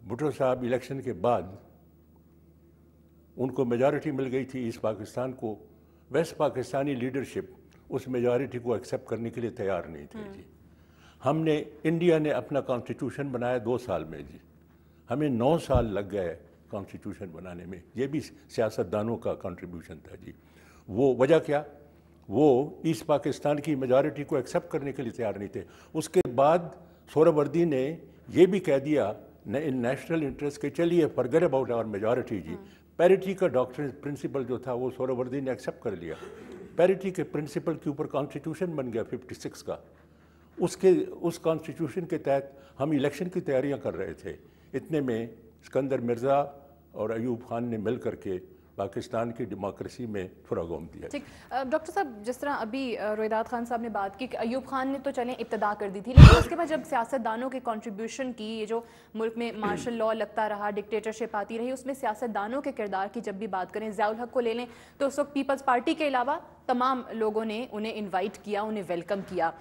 भुट्टो साहब इलेक्शन के बाद उनको मेजॉरिटी मिल गई थी ईस्ट पाकिस्तान को, वेस्ट पाकिस्तानी लीडरशिप उस मेजॉरिटी को एक्सेप्ट करने के लिए तैयार नहीं थे जी। हमने, इंडिया ने अपना कॉन्स्टिट्यूशन बनाया 2 साल में जी, हमें 9 साल लग गए कॉन्स्टिट्यूशन बनाने में। ये भी सियासतदानों का कंट्रीब्यूशन था जी। वो वजह क्या, वो ईस्ट पाकिस्तान की मेजॉरिटी को एक्सेप्ट करने के लिए तैयार नहीं थे। उसके बाद सोहरावर्दी ने ये भी कह दिया इन नेशनल इंटरेस्ट के, चलिए फॉरगेट अबाउट आवर मेजॉरिटी जी। पैरिटी का डॉक्ट्रिन प्रिंसिपल जो था वो सोहरावर्दी ने एक्सेप्ट कर लिया। पैरिटी के प्रिंसिपल के ऊपर कॉन्स्टिट्यूशन बन गया 56 का। उस कॉन्स्टिट्यूशन के तहत हम इलेक्शन की तैयारियां कर रहे थे। इतने में सिकंदर मिर्ज़ा और अयूब खान ने मिल करके पाकिस्तान की डेमोक्रेसी में फरागम दिया। ठीक, डॉक्टर साहब जिस तरह अभी रोहिदाद खान साहब ने बात की कि अयूब खान ने तो चलें इब्तदा कर दी थी, लेकिन उसके बाद जब सियासतदानों के कंट्रीब्यूशन की, ये जो मुल्क में मार्शल लॉ लगता रहा, डिक्टेटरशिप आती रही, उसमें सियासतदानों के किरदार की जब भी बात करें, ज़ियाउल हक को ले लें तो उस वक्त पीपल्स पार्टी के अलावा तमाम लोगों ने उन्हें इन्वाइट किया, उन्हें वेलकम किया।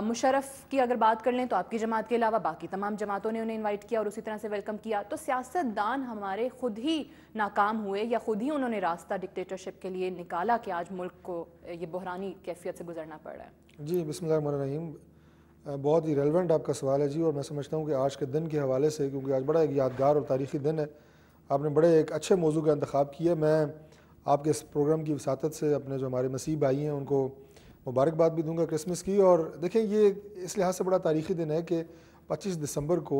मुशर्रफ की अगर बात कर लें तो आपकी जमात के अलावा बाकी तमाम जमातों ने उन्हें इन्वाइट किया और उसी तरह से वेलकम किया। तो सियासतदान हमारे खुद ही नाकाम हुए या खुद ही उन्होंने रास्ता डिक्टेटरशिप के लिए निकाला कि आज मुल्क को ये बहरानी कैफियत से गुजरना पड़ रहा है? जी, बिस्मिल्लाहिर्रहमानिर्रहीम। बहुत ही रेलेवेंट आपका सवाल है जी, और मैं समझता हूँ कि आज के दिन के हवाले से, क्योंकि आज बड़ा एक यादगार और तारीख़ी दिन है, आपने बड़े एक अच्छे मौजू का इंतखाब किया। मैं आपके इस प्रोग्राम की वसातत से अपने जो हमारे मसीह भाई हैं उनको मुबारकबाद भी दूंगा क्रिसमस की। और देखें, ये इस लिहाज से बड़ा तारीख़ी दिन है कि 25 दिसंबर को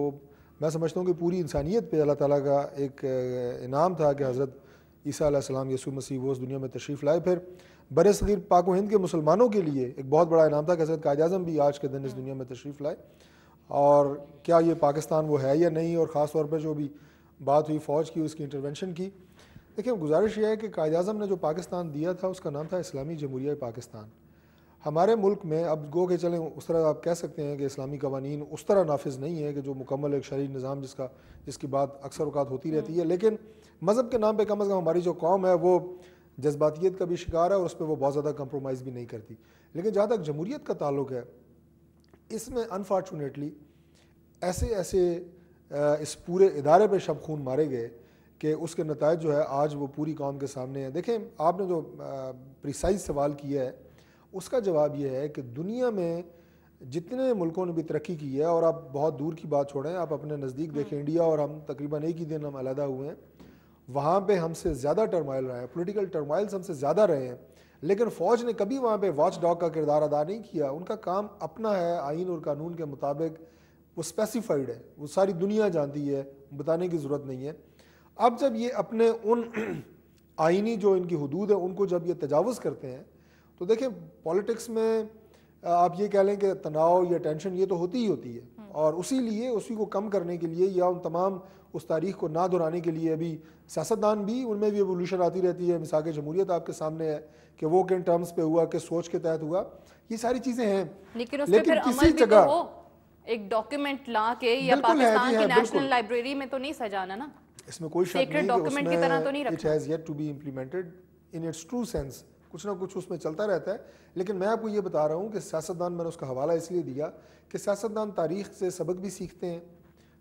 मैं समझता हूँ कि पूरी इंसानियत पे अल्लाह ताला का एक इनाम था कि हज़रत ईसा अलैहिस्सलाम यसू मसीह वो उस दुनिया में तशरीफ़ लाए। फिर बरसगीर पाक व हिंद के मुसलमानों के लिए एक बहुत बड़ा इनाम था कि हज़रत कायद आज़म भी आज के दिन इस दुनिया में तशरीफ़ लाए। और क्या ये पाकिस्तान वो है या नहीं, और ख़ास तौर पर जो भी बात हुई फ़ौज की, उसकी इंटरवेंशन की। देखिए, गुजारिश ये है कि कायद आज़म ने जो पाकिस्तान दिया था उसका नाम था इस्लामी जमहूरिया पाकिस्तान। हमारे मुल्क में अब गो के चलें, उस तरह आप कह सकते हैं कि इस्लामी कवानीन उस तरह नाफिज नहीं है कि जो मुकम्मल एक शरई निज़ाम जिसकी बात अक्सर औक़ात होती रहती है, लेकिन मज़हब के नाम पे कम अज़ कम हमारी जो कौम है वो जज्बातियत का भी शिकार है और उस पर वो बहुत ज़्यादा कंप्रोमाइज़ भी नहीं करती। लेकिन जहाँ तक जमहूरियत का ताल्लुक़ है, इसमें अनफॉर्चुनेटली ऐसे इस पूरे इदारे पर शब खून मारे गए कि उसके नतायज जो है आज वो पूरी कौम के सामने है। देखें, आपने जो प्रिसाइज सवाल किया है उसका जवाब ये है कि दुनिया में जितने मुल्कों ने भी तरक्की की है, और आप बहुत दूर की बात छोड़ें, आप अपने नज़दीक देखें इंडिया, और हम तकरीबन एक ही दिन हम अलहदा हुए हैं, वहाँ पे हमसे ज़्यादा टर्माइल रहा है, पॉलिटिकल टर्माइल्स हमसे ज़्यादा रहे हैं, लेकिन फ़ौज ने कभी वहाँ पे वॉच डॉग का किरदार अदा नहीं किया। उनका काम अपना है, आइन और कानून के मुताबिक वो स्पेसिफाइड है, वो सारी दुनिया जानती है, बताने की ज़रूरत नहीं है। अब जब ये अपने उन आइनी जो इनकी हदूद है उनको जब ये तजावुज़ करते हैं, तो देखें पॉलिटिक्स में आप ये कह लें कि तनाव या टेंशन ये तो होती ही होती है, और उसी को कम करने के लिए या उन तमाम उस तारीख़ को ना दोहराने के लिए अभी सियासतदान भी, उनमें भी एवोल्यूशन आती रहती है। मिसाल जमहूरियत आपके सामने है कि वो किन टर्म्स पे हुआ, किस सोच के तहत हुआ, ये सारी चीज़ें हैं, लेकिन किसी जगह एक डॉक्यूमेंट ला के या पाकिस्तान की नेशनल लाइब्रेरी में तो नहीं सजाना ना, इसमें कोई शक नहीं कि उसमें it has yet to be implemented in its true sense. कुछ ना कुछ उसमें चलता रहता है, लेकिन मैं आपको ये बता रहा हूँ कि सियासतदान, मैंने उसका हवाला इसलिए दिया कि सियासतदान तारीख़ से सबक भी सीखते हैं,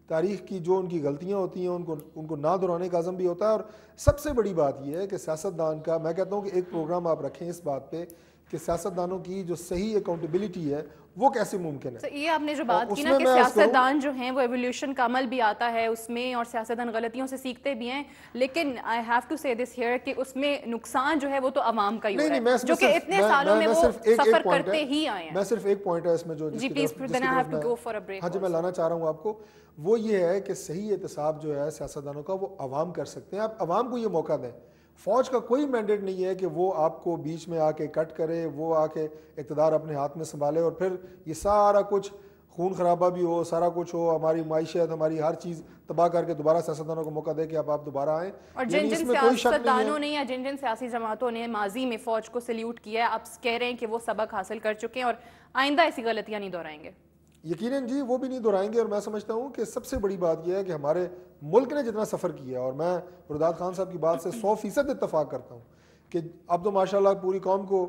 तारीख़ की जो उनकी गलतियाँ होती हैं उनको ना दोहराने का अज़म भी होता है। और सबसे बड़ी बात यह है कि सियासतदान का, मैं कहता हूँ कि एक प्रोग्राम आप रखें इस बात पे कि सियासतदानों की जो सही अकाउंटेबिलिटी है वो कैसे मुमकिन है। ये आपने जो बात की ना कि सियासतदान जो हैं वो एवोल्यूशन का अमल भी आता है उसमें, और सियासतदान गलतियों से सीखते भी हैं, लेकिन आई हैव टू से दिस हियर कि उसमें नुकसान जो है वो तो अवाम का ही हो रहा है, जो कि इतने सालों में वो सफर करते ही आए हैं। मैं सिर्फ एक पॉइंट है इसमें जो जी please, then I have to go for a break. हाँ जी, मैं लाना चाह रहा हूँ आपको, वो ये है कि सही एहतसाब जो है सियासतदानों का वो अवाम कर सकते हैं। आप अवाम को ये मौका दें। फ़ौज का कोई मैंडेट नहीं है कि वो आपको बीच में आके कट करे, वो आके इक़्तिदार अपने हाथ में संभाले और फिर ये सारा कुछ खून खराबा भी हो, सारा कुछ हो, हमारी माइशत, हमारी हर चीज़ तबाह करके दोबारा सियासतदानों को मौका दे कि अब आप दोबारा आएँ। और जिन जिन सियासतदानों ने या जिन जिन सियासी जमातों ने माजी में फ़ौज को सल्यूट किया है, आप कह रहे हैं कि वो सबक हासिल कर चुके हैं और आइंदा ऐसी गलतियाँ नहीं दोहराएंगे। यकीनन जी, वो भी नहीं दोहराएंगे। और मैं समझता हूँ कि सबसे बड़ी बात यह है कि हमारे मुल्क ने जितना सफ़र किया, और मैं रोहिदाद खान साहब की बात से 100% इत्तफाक करता हूँ कि अब तो माशाल्लाह पूरी कौम को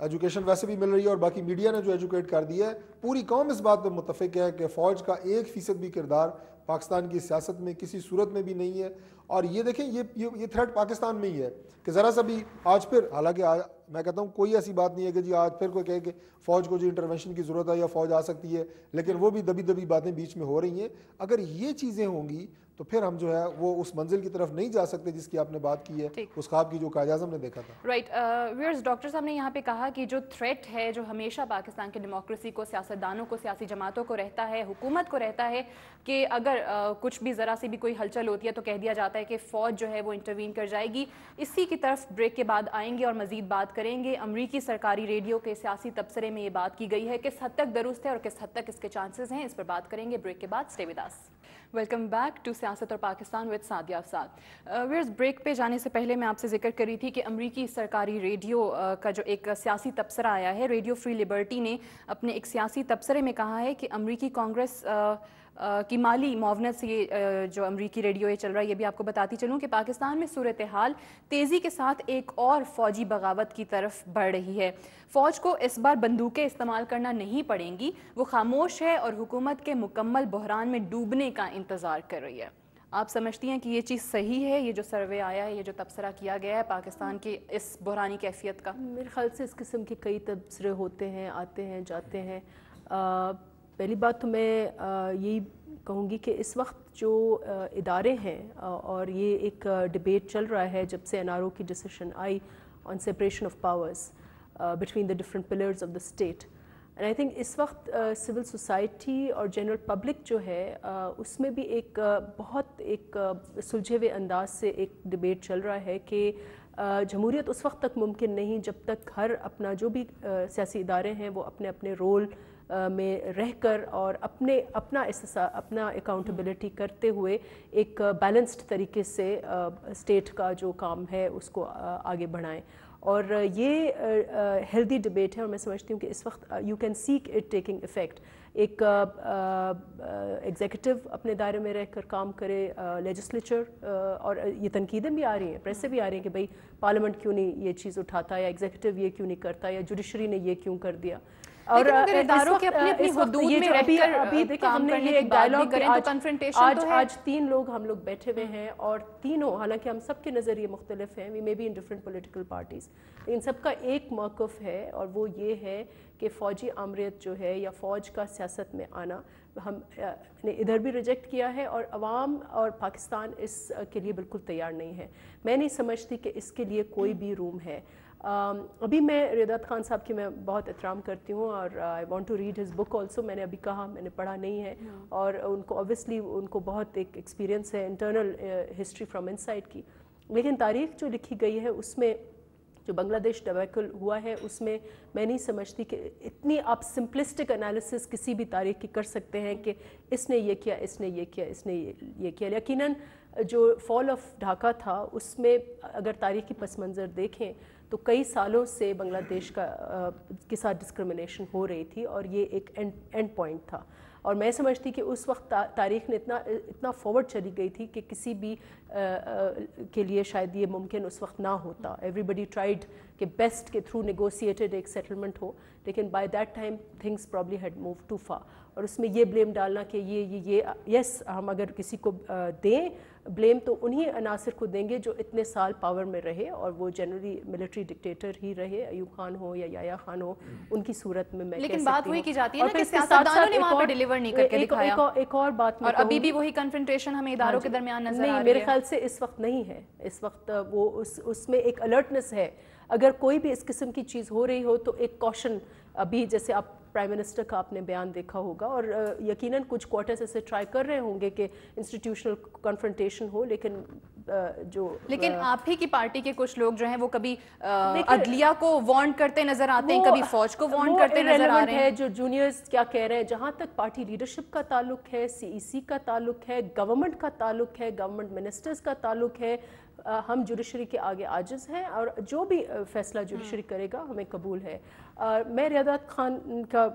एजुकेशन वैसे भी मिल रही है, और बाकी मीडिया ने जो एजुकेट कर दिया है, पूरी कौम इस बात पर मुत्तफिक है कि फ़ौज का 1% भी किरदार پاکستان کی سیاست میں کسی صورت میں بھی نہیں ہے. اور یہ دیکھیں یہ تھریٹ پاکستان میں ہی ہے کہ ذرا سا بھی آج پھر, حالانکہ میں کہتا ہوں کوئی ایسی بات نہیں ہے کہ جی آج پھر کوئی کہے کہ فوج کو جو انٹرونشن کی ضرورت ہے یا فوج آ سکتی ہے, لیکن وہ بھی دبی باتیں بیچ میں ہو رہی ہیں. اگر یہ چیزیں ہوں گی تو پھر ہم جو ہے وہ اس منزل کی طرف نہیں جا سکتے جس کی آپ نے بات کی ہے, اس خواب کی جو قائد اعظم نے دیکھا تھا. رائٹ ویئرز, ڈاکٹر صاحب نے یہاں پہ کہا کہ جو تھریٹ ہے جو ہمیشہ پاکستان کے ڈیموکریسی کو, سیاستدانوں کو, سیاسی جماعتوں کو رہتا ہے, حکومت کو رہتا ہے کہ اگر کچھ بھی ذرا سی بھی کوئی ہلچل ہوتی ہے تو کہہ دیا جاتا ہے کہ فوج جو ہے وہ انٹروین کر جائے گی. اسی کی طرف بریک کے بعد آئیں گے اور مزید بات کریں گے. امریکی سرکاری ریڈیو کے سیاسی تبصرے میں یہ بات کی گئی ہے, کس حد تک درست ہے اور کس حد تک اس کے چانسز ہیں, اس پر بات کریں گے بریک کے بعد. Stay with us. Welcome back to سیاست اور پاکستان وتھ سعدیہ افساد. ویئرز, بریک پہ جانے سے پہلے میں آپ سے ذکر کر رہی تھی کہ امریکی سرکاری ریڈیو کا جو ایک سیاسی تبصرہ آیا ہے, ریڈیو فری لبرٹی نے اپنے ایک سیاسی تبصرے میں کہا ہے کہ امریکی کانگریس کی مالی معاونت سے یہ جو امریکی ریڈیو یہ چل رہا ہے, یہ بھی آپ کو بتاتی چلوں کہ پاکستان میں صورتحال تیزی کے ساتھ ایک اور فوجی بغاوت کی طرف بڑھ رہی ہے. فوج کو اس بار بندوقیں استعمال کرنا نہیں پڑیں گی, وہ خاموش ہے اور حکومت کے مکمل بحران میں ڈوبنے کا انتظار کر رہی ہے. آپ سمجھتی ہیں کہ یہ چیز صحیح ہے, یہ جو سروے آیا ہے, یہ جو تبصرہ کیا گیا ہے پاکستان کی اس بحرانی کیفیت کا؟ میرے خیال سے اس قسم کے کئی تبصرے ہوتے ہیں, آتے ہیں, جاتے ہیں. پہلی بات تو میں یہی کہوں گی کہ اس وقت جو ادارے ہیں اور یہ ایک ڈبیٹ چل رہا ہے جب سے NRO کی ڈیسیشن آئی on separation of powers between the different pillars of the state, and I think اس وقت سول سوسائٹی اور جنرل پبلک جو ہے اس میں بھی ایک بہت ایک سلجھے ہوئے انداز سے ایک ڈبیٹ چل رہا ہے کہ جمہوریت اس وقت تک ممکن نہیں جب تک ہر اپنا جو بھی سیاسی ادارے ہیں وہ اپنے اپنے رول میں رہ کر اور اپنا اکاؤنٹیبلٹی کرتے ہوئے ایک بیلنسڈ طریقے سے اسٹیٹ کا جو کام ہے اس کو آگے بڑھائیں. اور یہ ہیلدی ڈبیٹ ہے اور میں سمجھتی ہوں کہ اس وقت you can see it taking effect. ایک ایگزیکٹو اپنے دائرے میں رہ کر کام کرے, لیجسلیچر, اور یہ تنقیدیں بھی آ رہی ہیں, پریس سے بھی آ رہی ہیں کہ بھئی پارلیمنٹ کیوں نہیں یہ چیز اٹھاتا, یا ایگزیکٹو یہ کیوں نہیں کرتا, یا جوڈیشری نے یہ کیوں کر دیا. اور اداروں کے اپنی اپنی حدود میں رہ کر ابھی دیکھیں ہم نے یہ ایک ڈائلاگ کریں تو کنفرنٹیشن تو ہے. آج 3 لوگ ہم لوگ بیٹھے ہوئے ہیں اور تینوں, حالانکہ ہم سب کے نظریے مختلف ہیں, we may be in different political parties, لیکن سب کا ایک موقف ہے اور وہ یہ ہے کہ فوجی آمریت جو ہے یا فوج کا سیاست میں آنا ہم نے ادھر بھی ریجیکٹ کیا ہے, اور عوام اور پاکستان اس کے لیے بالکل تیار نہیں ہے. میں نہیں سمجھتی کہ اس کے لیے کوئی بھی روم ہے. ابھی میں ریدات خان صاحب کی میں بہت احترام کرتی ہوں اور I want to read his book also. میں نے ابھی کہا میں نے پڑھا نہیں ہے, اور ان کو اوبویسلی ان کو بہت ایک ایکسپیرینس ہے internal history from in side کی, لیکن تاریخ جو لکھی گئی ہے اس میں جو بنگلہ دیش ڈبیکل ہوا ہے اس میں میں نہیں سمجھتی کہ اتنی آپ سمپلسٹک انالیسس کسی بھی تاریخ کی کر سکتے ہیں کہ اس نے یہ کیا, اس نے یہ کیا, اس نے یہ کیا. یقیناً جو فال آف ڈھاکہ تھا اس میں اگر تاریخی پس منظر دیکھیں تو کئی سالوں سے بنگلہ دیش کے ساتھ ڈسکرمنیشن ہو رہی تھی, اور یہ ایک اینڈ پوائنٹ تھا. اور میں سمجھتی کہ اس وقت تاریخ نے اتنا فارورڈ چلی گئی تھی کہ کسی بھی کے لیے شاید یہ ممکن اس وقت نہ ہوتا. ایوری بڈی ٹرائیڈ کہ بیسٹ کے تھرو نیگوسیٹڈ ایک سیٹلمنٹ ہو, لیکن by that time things probably had move too far. اور اس میں یہ بلیم ڈالنا کہ یہ یس ہم اگر کسی کو دیں بلیم تو انہی عناصر کو دیں گے جو اتنے سال پاور میں رہے, اور وہ جنرلی ملٹری ڈکٹیٹر ہی رہے, ایوب خان ہو یا یحییٰ خان ہو, ان کی صورت میں کہہ سکتی ہوں. لیکن بات وہی کی جاتی ہے نا کہ سیاستدانوں نے وہاں پہ ڈیلیور نہیں کر کے دکھایا. ایک اور بات اور ابھی بھی وہی کنفرنٹیشن ہمیں اداروں کے درمیان نظر آ رہی ہے. میرے خیال سے اس وقت نہیں ہے. اس وقت وہ اس میں ایک الرٹنس ہے. اگر کوئی بھی اس قسم کی چیز ہو رہی ہو تو ایک کوشن, ابھی جیسے آپ پرائم منسٹر کا آپ نے بیان دیکھا ہوگا, اور یقیناً کچھ کوارٹرز اسے ٹرائی کر رہے ہوں گے کہ انسٹیٹیوشنل کنفرنٹیشن ہو, لیکن آپ ہی کی پارٹی کے کچھ لوگ جو ہیں وہ کبھی عدلیہ کو وارن کرتے نظر آتے ہیں, کبھی فوج کو وارن کرتے نظر آ رہے ہیں. جو جونیئرز کیا کہہ رہے ہیں, جہاں تک پارٹی لیڈرشپ کا تعلق ہے, CEC کا تعلق ہے, گورنمنٹ کا تعلق ہے, گورنمنٹ منسٹرز کا تعلق ہے, ہم جوڈیشری کے آگے عاجز ہیں, اور جو بھی فیصلہ جوڈیشری کرے گا ہمیں قبول ہے. میں ریدات خان کا